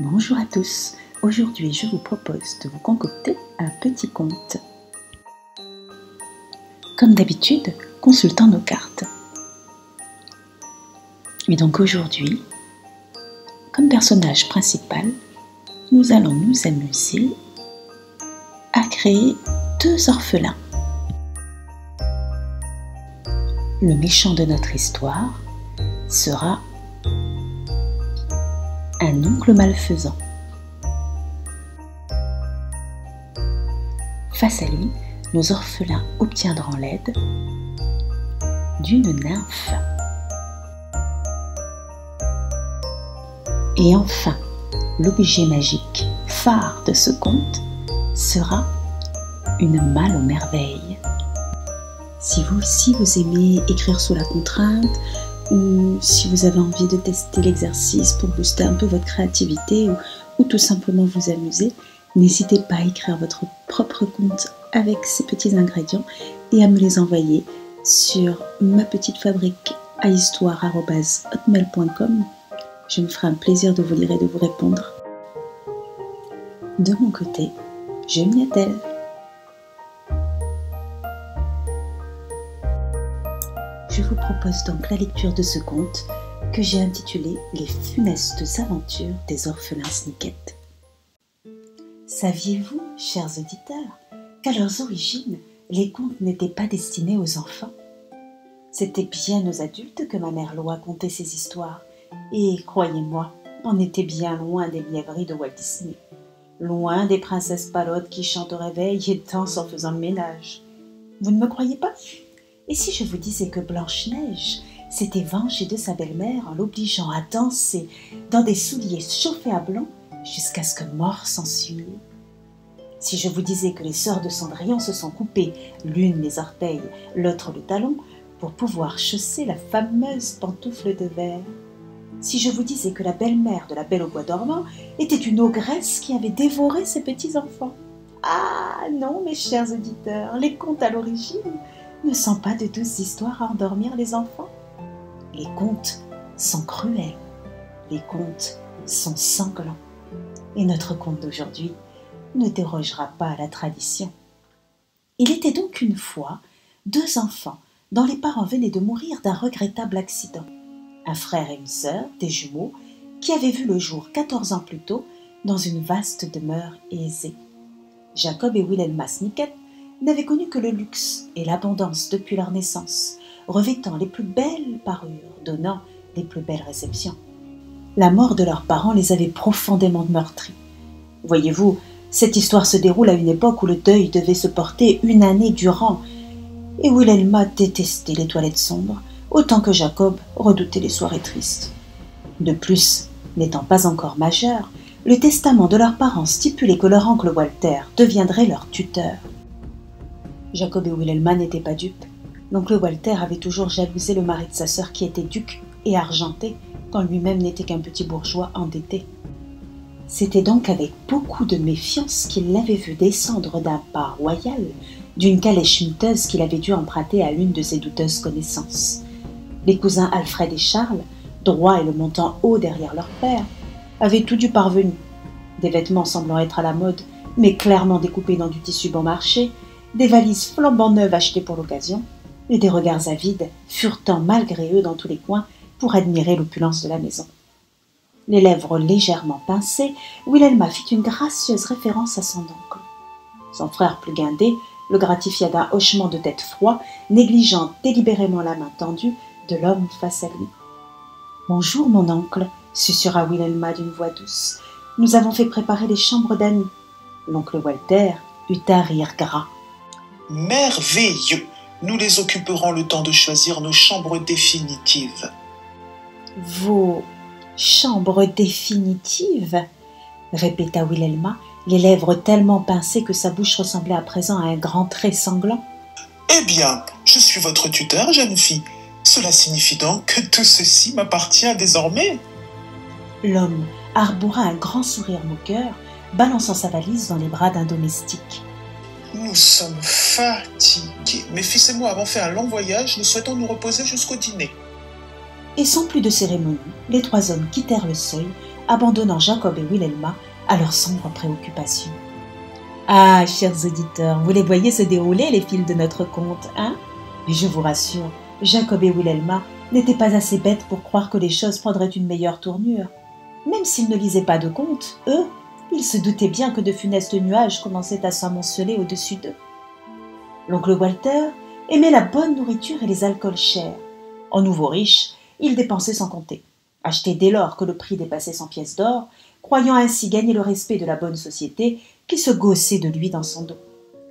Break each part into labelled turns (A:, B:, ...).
A: Bonjour à tous, aujourd'hui je vous propose de vous concocter un petit conte. Comme d'habitude, consultons nos cartes. Et donc aujourd'hui, comme personnage principal, nous allons nous amuser à créer deux orphelins. Le méchant de notre histoire sera un oncle malfaisant. Face à lui, nos orphelins obtiendront l'aide d'une nymphe. Et enfin, l'objet magique phare de ce conte sera une malle aux merveilles. Si vous aussi vous aimez écrire sous la contrainte, ou si vous avez envie de tester l'exercice pour booster un peu votre créativité ou tout simplement vous amuser, n'hésitez pas à écrire votre propre conte avec ces petits ingrédients et à me les envoyer sur mapetitefabrique@hotmail.com. Je me ferai un plaisir de vous lire et de vous répondre. De mon côté, je m'y attelle. Je vous propose donc la lecture de ce conte que j'ai intitulé « Les funestes aventures des orphelins Snicket ». Saviez-vous, chers auditeurs, qu'à leurs origines, les contes n'étaient pas destinés aux enfants? C'était bien aux adultes que ma mère Loa contait ces histoires. Et croyez-moi, on était bien loin des mièvreries de Walt Disney. Loin des princesses palottes qui chantent au réveil et dansent en faisant le ménage. Vous ne me croyez pas? Et si je vous disais que Blanche-Neige s'était vengée de sa belle-mère en l'obligeant à danser dans des souliers chauffés à blanc jusqu'à ce que mort s'ensuive? Si je vous disais que les sœurs de Cendrillon se sont coupées l'une les orteils, l'autre le talon, pour pouvoir chausser la fameuse pantoufle de verre? Si je vous disais que la belle-mère de la Belle au bois dormant était une ogresse qui avait dévoré ses petits-enfants? Ah non, mes chers auditeurs, les contes à l'origine ne sont pas de douces histoires à endormir les enfants. Les contes sont cruels, les contes sont sanglants. Et notre conte d'aujourd'hui ne dérogera pas à la tradition. Il était donc une fois deux enfants dont les parents venaient de mourir d'un regrettable accident. Un frère et une sœur, des jumeaux, qui avaient vu le jour 14 ans plus tôt dans une vaste demeure aisée. Jacob et Wilhelma Snicket n'avaient connu que le luxe et l'abondance depuis leur naissance, revêtant les plus belles parures, donnant les plus belles réceptions. La mort de leurs parents les avait profondément meurtris. Voyez-vous, cette histoire se déroule à une époque où le deuil devait se porter une année durant, et Wilhelma détestait les toilettes sombres, autant que Jacob redoutait les soirées tristes. De plus, n'étant pas encore majeurs, le testament de leurs parents stipulait que leur oncle Walter deviendrait leur tuteur. Jacob et Wilhelma n'étaient pas dupes. L'oncle Walter avait toujours jalousé le mari de sa sœur qui était duc et argenté, quand lui-même n'était qu'un petit bourgeois endetté. C'était donc avec beaucoup de méfiance qu'il l'avait vu descendre d'un pas royal, d'une calèche miteuse qu'il avait dû emprunter à une de ses douteuses connaissances. Les cousins Alfred et Charles, droits et le montant haut derrière leur père, avaient tout du parvenu. Des vêtements semblant être à la mode, mais clairement découpés dans du tissu bon marché, des valises flambant neuves achetées pour l'occasion, et des regards avides, furetant malgré eux dans tous les coins pour admirer l'opulence de la maison. Les lèvres légèrement pincées, Wilhelma fit une gracieuse référence à son oncle. Son frère plus guindé le gratifia d'un hochement de tête froid, négligeant délibérément la main tendue de l'homme face à lui. « Bonjour, mon oncle », susurra Wilhelma d'une voix douce. « Nous avons fait préparer les chambres d'amis. » L'oncle Walter eut un rire gras.
B: « Merveilleux! Nous les occuperons le temps de choisir nos chambres définitives. »«
A: Vos chambres définitives ?» répéta Wilhelma, les lèvres tellement pincées que sa bouche ressemblait à présent à un grand trait sanglant.
B: « Eh bien, je suis votre tuteur, jeune fille. Cela signifie donc que tout ceci m'appartient désormais. »
A: L'homme arboura un grand sourire moqueur, balançant sa valise dans les bras d'un domestique.
B: « Nous sommes fatigués. Mes fils et moi avons fait un long voyage, nous souhaitons nous reposer jusqu'au dîner. »
A: Et sans plus de cérémonie, les trois hommes quittèrent le seuil abandonnant Jacob et Wilhelma à leurs sombres préoccupations. Ah, chers auditeurs, vous les voyez se dérouler les fils de notre conte, hein? Mais je vous rassure, Jacob et Wilhelma n'étaient pas assez bêtes pour croire que les choses prendraient une meilleure tournure. Même s'ils ne lisaient pas de contes, eux, ils se doutaient bien que de funestes nuages commençaient à s'amonceler au-dessus d'eux. L'oncle Walter aimait la bonne nourriture et les alcools chers. En nouveau riche, il dépensait sans compter. Acheté dès lors que le prix dépassait 100 pièces d'or, croyant ainsi gagner le respect de la bonne société qui se gaussait de lui dans son dos.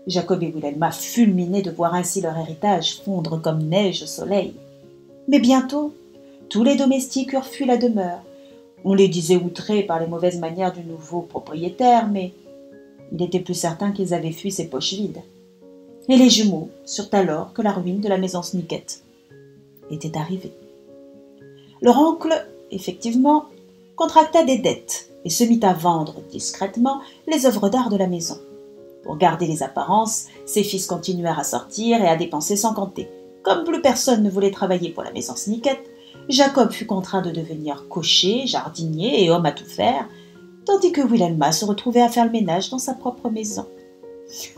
A: Jacob et Wilhelma fulminaient de voir ainsi leur héritage fondre comme neige au soleil. Mais bientôt, tous les domestiques eurent fui la demeure. On les disait outrés par les mauvaises manières du nouveau propriétaire, mais il était plus certain qu'ils avaient fui ses poches vides. Et les jumeaux surent alors que la ruine de la maison Snicket était arrivée. Leur oncle, effectivement, contracta des dettes et se mit à vendre discrètement les œuvres d'art de la maison. Pour garder les apparences, ses fils continuèrent à sortir et à dépenser sans compter. Comme plus personne ne voulait travailler pour la maison Snicket, Jacob fut contraint de devenir cocher, jardinier et homme à tout faire, tandis que Wilhelma se retrouvait à faire le ménage dans sa propre maison.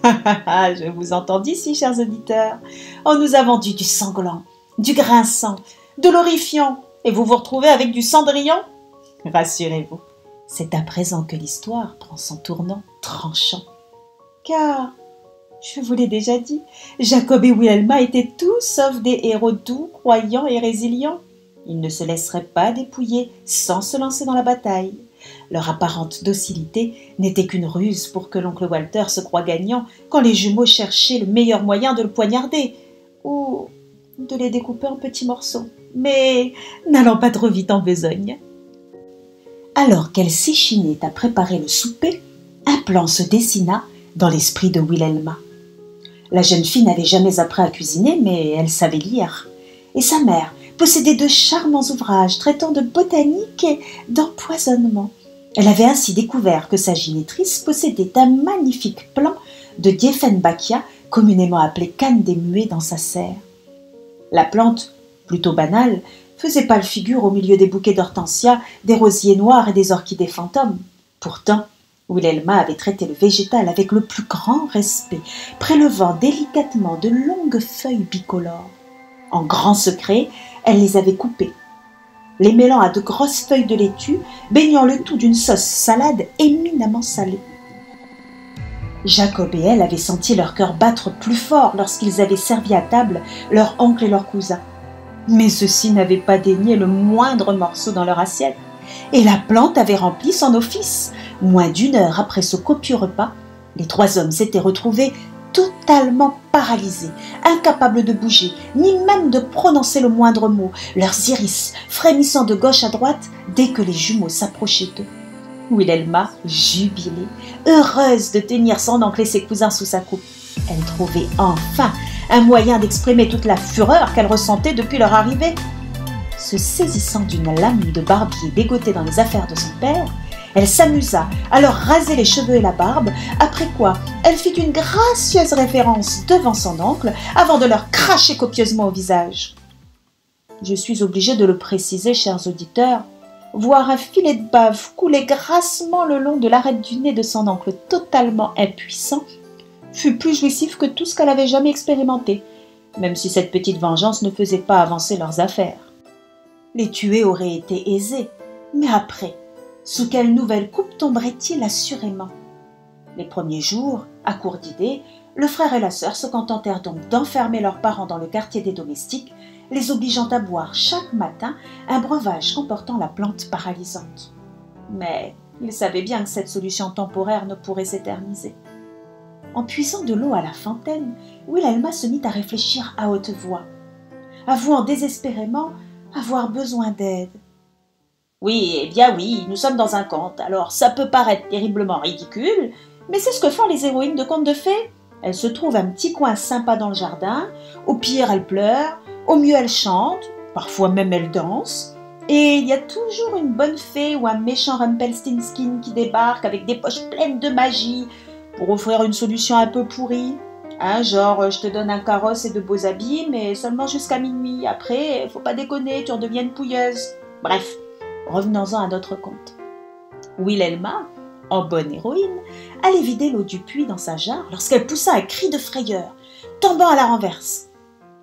A: Je vous entends d'ici, chers auditeurs. On nous a vendu du sanglant, du grinçant, de l'horrifiant, et vous vous retrouvez avec du cendrillon? Rassurez-vous, c'est à présent que l'histoire prend son tournant tranchant. Car, je vous l'ai déjà dit, Jacob et Wilhelma étaient tous sauf des héros doux, croyants et résilients. Ils ne se laisseraient pas dépouiller sans se lancer dans la bataille. Leur apparente docilité n'était qu'une ruse pour que l'oncle Walter se croie gagnant quand les jumeaux cherchaient le meilleur moyen de le poignarder ou de les découper en petits morceaux, mais n'allant pas trop vite en besogne. Alors qu'elle s'échinait à préparer le souper, un plan se dessina dans l'esprit de Wilhelma. La jeune fille n'avait jamais appris à cuisiner, mais elle savait lire. Et sa mère possédait de charmants ouvrages traitant de botanique et d'empoisonnement. Elle avait ainsi découvert que sa génitrice possédait un magnifique plant de Dieffenbachia, communément appelé canne des muets, dans sa serre. La plante, plutôt banale, faisait pâle figure au milieu des bouquets d'hortensias, des rosiers noirs et des orchidées fantômes. Pourtant, Wilhelma avait traité le végétal avec le plus grand respect, prélevant délicatement de longues feuilles bicolores. En grand secret, elle les avait coupées, les mêlant à de grosses feuilles de laitue, baignant le tout d'une sauce salade éminemment salée. Jacob et elle avaient senti leur cœur battre plus fort lorsqu'ils avaient servi à table leur oncle et leur cousin. Mais ceux-ci n'avaient pas daigné le moindre morceau dans leur assiette, et la plante avait rempli son office. Moins d'une heure après ce copieux repas, les trois hommes s'étaient retrouvés totalement paralysés, incapables de bouger, ni même de prononcer le moindre mot, leurs iris frémissant de gauche à droite dès que les jumeaux s'approchaient d'eux. Wilhelma jubilait, heureuse de tenir son oncle et ses cousins sous sa coupe. Elle trouvait enfin un moyen d'exprimer toute la fureur qu'elle ressentait depuis leur arrivée. Se saisissant d'une lame de barbier bégotée dans les affaires de son père, elle s'amusa à leur raser les cheveux et la barbe, après quoi elle fit une gracieuse révérence devant son oncle avant de leur cracher copieusement au visage. Je suis obligée de le préciser, chers auditeurs, voir un filet de bave couler grassement le long de l'arête du nez de son oncle totalement impuissant fut plus jouissif que tout ce qu'elle avait jamais expérimenté, même si cette petite vengeance ne faisait pas avancer leurs affaires. Les tuer aurait été aisé, mais après, sous quelle nouvelle coupe tomberait-il assurément? Les premiers jours, à court d'idées, le frère et la sœur se contentèrent donc d'enfermer leurs parents dans le quartier des domestiques, les obligeant à boire chaque matin un breuvage comportant la plante paralysante. Mais ils savaient bien que cette solution temporaire ne pourrait s'éterniser. En puisant de l'eau à la fontaine, Wilhelma se mit à réfléchir à haute voix, avouant désespérément avoir besoin d'aide. « Oui, eh bien oui, nous sommes dans un conte, alors ça peut paraître terriblement ridicule, mais c'est ce que font les héroïnes de contes de fées. Elles se trouvent un petit coin sympa dans le jardin, au pire elles pleurent, au mieux elles chantent, parfois même elles dansent, et il y a toujours une bonne fée ou un méchant Rumpelstiltskin qui débarque avec des poches pleines de magie pour offrir une solution un peu pourrie. Genre, je te donne un carrosse et de beaux habits, mais seulement jusqu'à minuit. Après, faut pas déconner, tu redeviens une pouilleuse. Bref, revenons-en à notre conte. Wilhelma, en bonne héroïne, allait vider l'eau du puits dans sa jarre lorsqu'elle poussa un cri de frayeur, tombant à la renverse.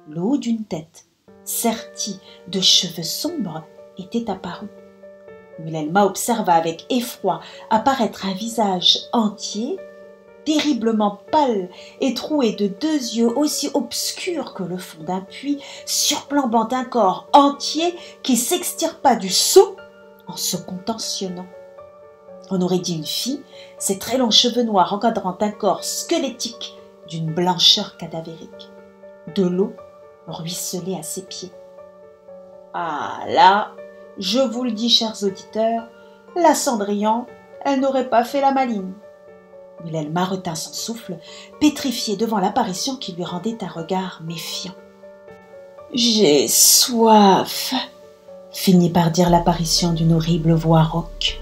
A: Le haut d'une tête, sertie de cheveux sombres, était apparu. Wilhelma observa avec effroi apparaître un visage entier, terriblement pâle et troué de 2 yeux aussi obscurs que le fond d'un puits, surplombant un corps entier qui s'extirpa du seau en se contentionnant. On aurait dit une fille, ses très longs cheveux noirs encadrant un corps squelettique d'une blancheur cadavérique. De l'eau ruisselait à ses pieds. Ah là, je vous le dis, chers auditeurs, la Cendrillon, elle n'aurait pas fait la maline. Wilhelma retint son souffle, pétrifiée devant l'apparition qui lui rendait un regard méfiant. « J'ai soif !» finit par dire l'apparition d'une horrible voix rauque.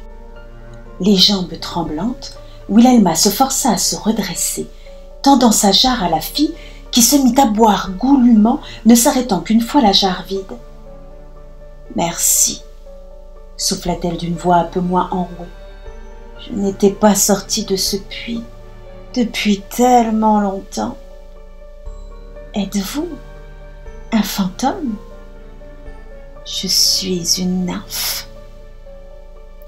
A: Les jambes tremblantes, Wilhelma se força à se redresser, tendant sa jarre à la fille qui se mit à boire goulûment, ne s'arrêtant qu'une fois la jarre vide. « Merci !» souffla-t-elle d'une voix un peu moins enrouée. « Je n'étais pas sortie de ce puits depuis tellement longtemps. Êtes-vous un fantôme ? Je suis une nymphe. »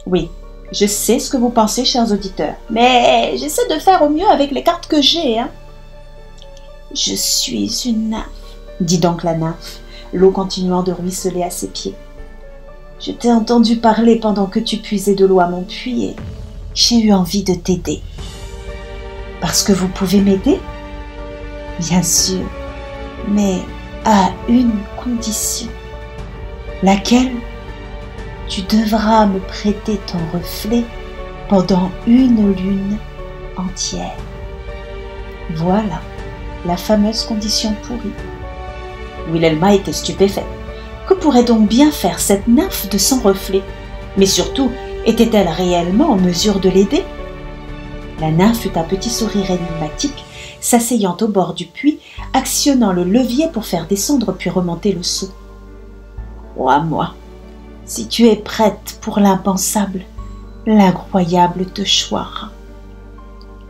A: Oui, je sais ce que vous pensez, chers auditeurs, mais j'essaie de faire au mieux avec les cartes que j'ai, hein. « Je suis une nymphe, » dit donc la nymphe, l'eau continuant de ruisseler à ses pieds. « Je t'ai entendu parler pendant que tu puisais de l'eau à mon puits et j'ai eu envie de t'aider. »« Parce que vous pouvez m'aider ? » ?»« Bien sûr, mais à une condition. »« Laquelle ? » ?»« Tu devras me prêter ton reflet pendant une lune entière. » Voilà la fameuse condition pourrie. Wilhelma était stupéfaite. Que pourrait donc bien faire cette nymphe de son reflet ? Mais surtout, était-elle réellement en mesure de l'aider ? La nymphe eut un petit sourire énigmatique, s'asseyant au bord du puits, actionnant le levier pour faire descendre puis remonter le seau. « Crois-moi, si tu es prête pour l'impensable, l'incroyable te choira. »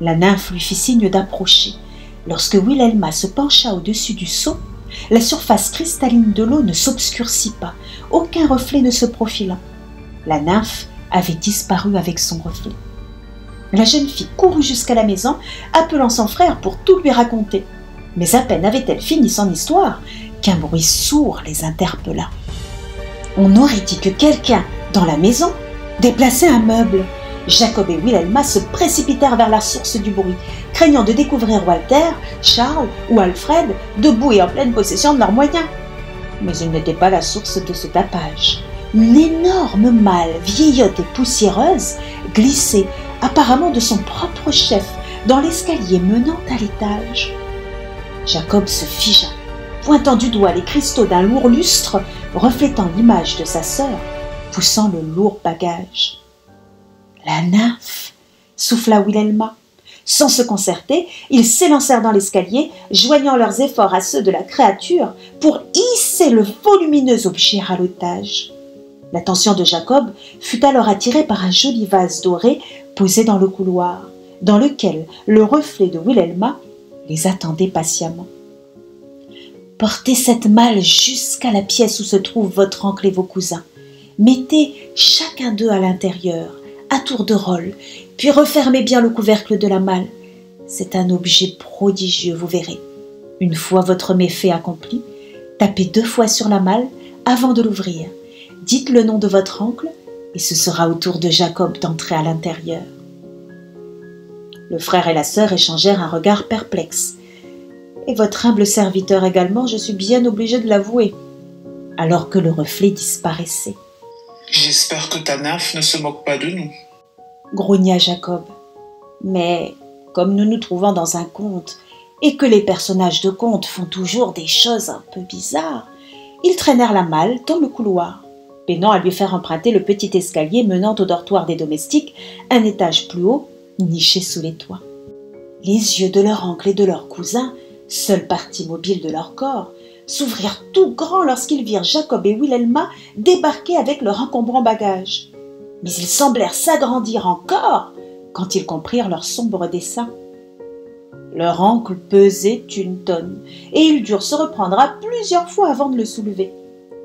A: La nymphe lui fit signe d'approcher. Lorsque Wilhelma se pencha au-dessus du seau, la surface cristalline de l'eau ne s'obscurcit pas, aucun reflet ne se profilant. La nymphe avait disparu avec son reflet. La jeune fille courut jusqu'à la maison, appelant son frère pour tout lui raconter. Mais à peine avait-elle fini son histoire qu'un bruit sourd les interpella. On aurait dit que quelqu'un, dans la maison, déplaçait un meuble. Jacob et Wilhelma se précipitèrent vers la source du bruit, craignant de découvrir Walter, Charles ou Alfred debout et en pleine possession de leurs moyens. Mais il n'était pas la source de ce tapage. Une énorme malle, vieillotte et poussiéreuse, glissait, apparemment de son propre chef, dans l'escalier menant à l'étage. Jacob se figea, pointant du doigt les cristaux d'un lourd lustre, reflétant l'image de sa sœur, poussant le lourd bagage. « La nymphe !» souffla Wilhelma. Sans se concerter, ils s'élancèrent dans l'escalier, joignant leurs efforts à ceux de la créature pour hisser le volumineux objet à l'otage. L'attention de Jacob fut alors attirée par un joli vase doré posé dans le couloir, dans lequel le reflet de Wilhelma les attendait patiemment. « Portez cette malle jusqu'à la pièce où se trouvent votre oncle et vos cousins. Mettez chacun d'eux à l'intérieur, à tour de rôle, puis refermez bien le couvercle de la malle. C'est un objet prodigieux, vous verrez. Une fois votre méfait accompli, tapez 2 fois sur la malle avant de l'ouvrir. Dites le nom de votre oncle et ce sera au tour de Jacob d'entrer à l'intérieur. » Le frère et la sœur échangèrent un regard perplexe. « Et votre humble serviteur également, je suis bien obligé de l'avouer. » Alors que le reflet disparaissait.
B: « J'espère que ta nymphe ne se moque pas de nous. »
A: grogna Jacob. Mais comme nous nous trouvons dans un conte et que les personnages de contes font toujours des choses un peu bizarres, ils traînèrent la malle dans le couloir, peinant à lui faire emprunter le petit escalier menant au dortoir des domestiques, un étage plus haut, niché sous les toits. Les yeux de leur oncle et de leur cousin, seule partie mobile de leur corps, s'ouvrirent tout grands lorsqu'ils virent Jacob et Wilhelma débarquer avec leur encombrant bagage. Mais ils semblèrent s'agrandir encore quand ils comprirent leur sombre dessein. Leur oncle pesait une tonne, et ils durent se reprendre à plusieurs fois avant de le soulever.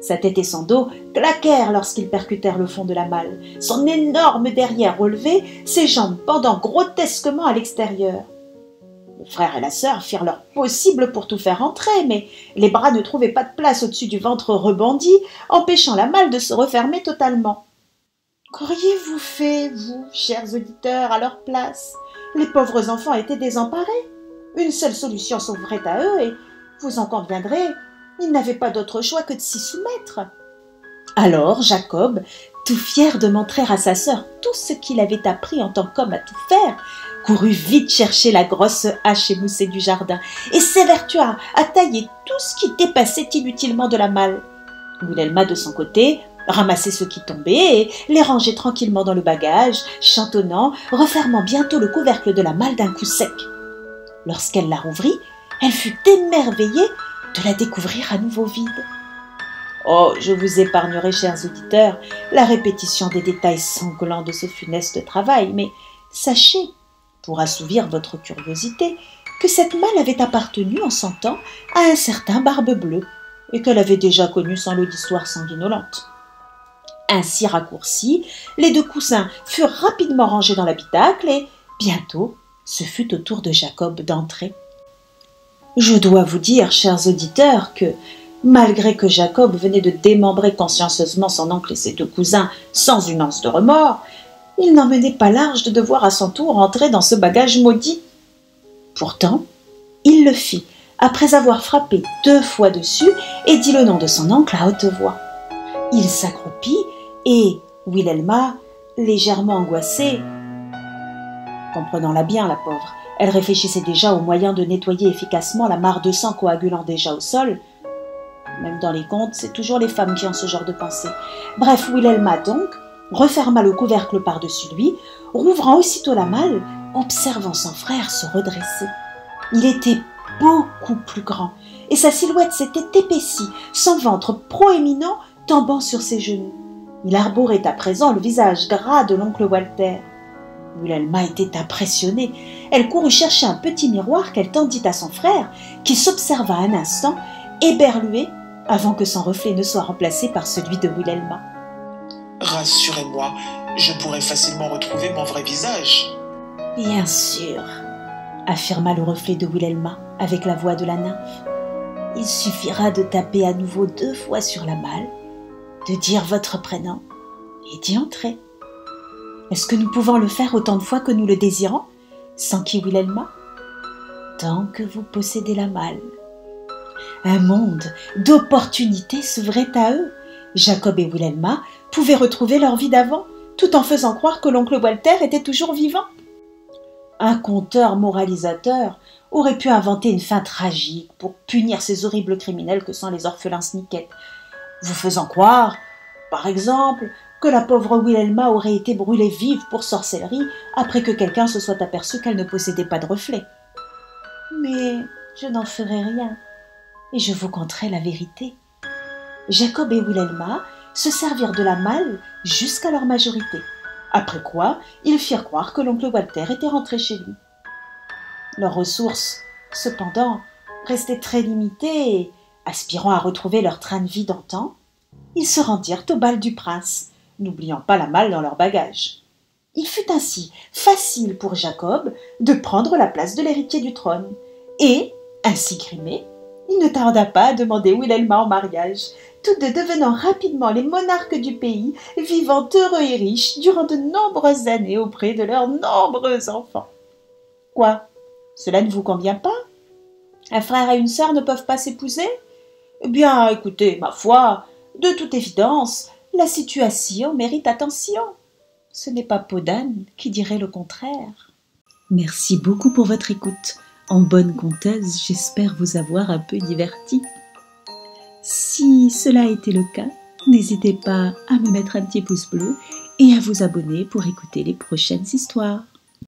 A: Sa tête et son dos claquèrent lorsqu'ils percutèrent le fond de la malle, son énorme derrière relevé, ses jambes pendant grotesquement à l'extérieur. Le frère et la sœur firent leur possible pour tout faire entrer, mais les bras ne trouvaient pas de place au-dessus du ventre rebondi, empêchant la malle de se refermer totalement. Qu'auriez-vous fait, vous, chers auditeurs, à leur place? Les pauvres enfants étaient désemparés. Une seule solution s'ouvrait à eux et, vous en conviendrez, ils n'avaient pas d'autre choix que de s'y soumettre. Alors Jacob, tout fier de montrer à sa sœur tout ce qu'il avait appris en tant qu'homme à tout faire, courut vite chercher la grosse hache émoussée du jardin et s'évertua à tailler tout ce qui dépassait inutilement de la malle. Wilhelma, de son côté, ramassait ce qui tombait et les rangeait tranquillement dans le bagage, chantonnant, refermant bientôt le couvercle de la malle d'un coup sec. Lorsqu'elle la rouvrit, elle fut émerveillée de la découvrir à nouveau vide. Oh, je vous épargnerai, chers auditeurs, la répétition des détails sanglants de ce funeste travail, mais sachez, pour assouvir votre curiosité, que cette malle avait appartenu en son temps à un certain Barbe-Bleue, et qu'elle avait déjà connu sans lot d'histoire sanguinolente. Ainsi raccourcis, les deux coussins furent rapidement rangés dans l'habitacle et, bientôt, ce fut au tour de Jacob d'entrer. Je dois vous dire, chers auditeurs, que, malgré que Jacob venait de démembrer consciencieusement son oncle et ses deux cousins sans une once de remords, il n'en menait pas large de devoir à son tour entrer dans ce bagage maudit. Pourtant, il le fit, après avoir frappé 2 fois dessus et dit le nom de son oncle à haute voix. Il s'accroupit et Wilhelma, légèrement angoissée, comprenant-la bien, la pauvre, elle réfléchissait déjà au moyen de nettoyer efficacement la mare de sang coagulant déjà au sol. Même dans les contes, c'est toujours les femmes qui ont ce genre de pensée. Bref, Wilhelma donc referma le couvercle par-dessus lui, rouvrant aussitôt la malle, observant son frère se redresser. Il était beaucoup plus grand, et sa silhouette s'était épaissie, son ventre proéminent tombant sur ses genoux. Il arborait à présent le visage gras de l'oncle Walter. Wilhelma était impressionnée. Elle courut chercher un petit miroir qu'elle tendit à son frère, qui s'observa un instant, éberlué, avant que son reflet ne soit remplacé par celui de Wilhelma.
B: « Rassurez-moi, je pourrai facilement retrouver mon vrai visage. »«
A: Bien sûr, » affirma le reflet de Wilhelma avec la voix de la nymphe. « Il suffira de taper à nouveau 2 fois sur la malle, de dire votre prénom et d'y entrer. Est-ce que nous pouvons le faire autant de fois que nous le désirons, s'enquit Wilhelma. Tant que vous possédez la malle. Un monde d'opportunités s'ouvrait à eux. Jacob et Wilhelma pouvaient retrouver leur vie d'avant, tout en faisant croire que l'oncle Walter était toujours vivant. Un conteur moralisateur aurait pu inventer une fin tragique pour punir ces horribles criminels que sont les orphelins Snicket, vous faisant croire, par exemple, que la pauvre Wilhelma aurait été brûlée vive pour sorcellerie après que quelqu'un se soit aperçu qu'elle ne possédait pas de reflet. Mais je n'en ferai rien, et je vous conterai la vérité. Jacob et Wilhelma se servirent de la malle jusqu'à leur majorité, après quoi ils firent croire que l'oncle Walter était rentré chez lui. Leurs ressources, cependant, restaient très limitées et, aspirant à retrouver leur train de vie d'antan, ils se rendirent au bal du prince, n'oubliant pas la malle dans leur bagage. Il fut ainsi facile pour Jacob de prendre la place de l'héritier du trône, et, ainsi grimé, il ne tarda pas à demander Wilhelma en mariage, tous deux devenant rapidement les monarques du pays, vivant heureux et riches durant de nombreuses années auprès de leurs nombreux enfants. Quoi, cela ne vous convient pas? Un frère et une sœur ne peuvent pas s'épouser? Eh bien, écoutez, ma foi, de toute évidence, la situation mérite attention. Ce n'est pas peau d'âne qui dirait le contraire. Merci beaucoup pour votre écoute. En bonne conteuse, j'espère vous avoir un peu diverti. Si cela a été le cas, n'hésitez pas à me mettre un petit pouce bleu et à vous abonner pour écouter les prochaines histoires.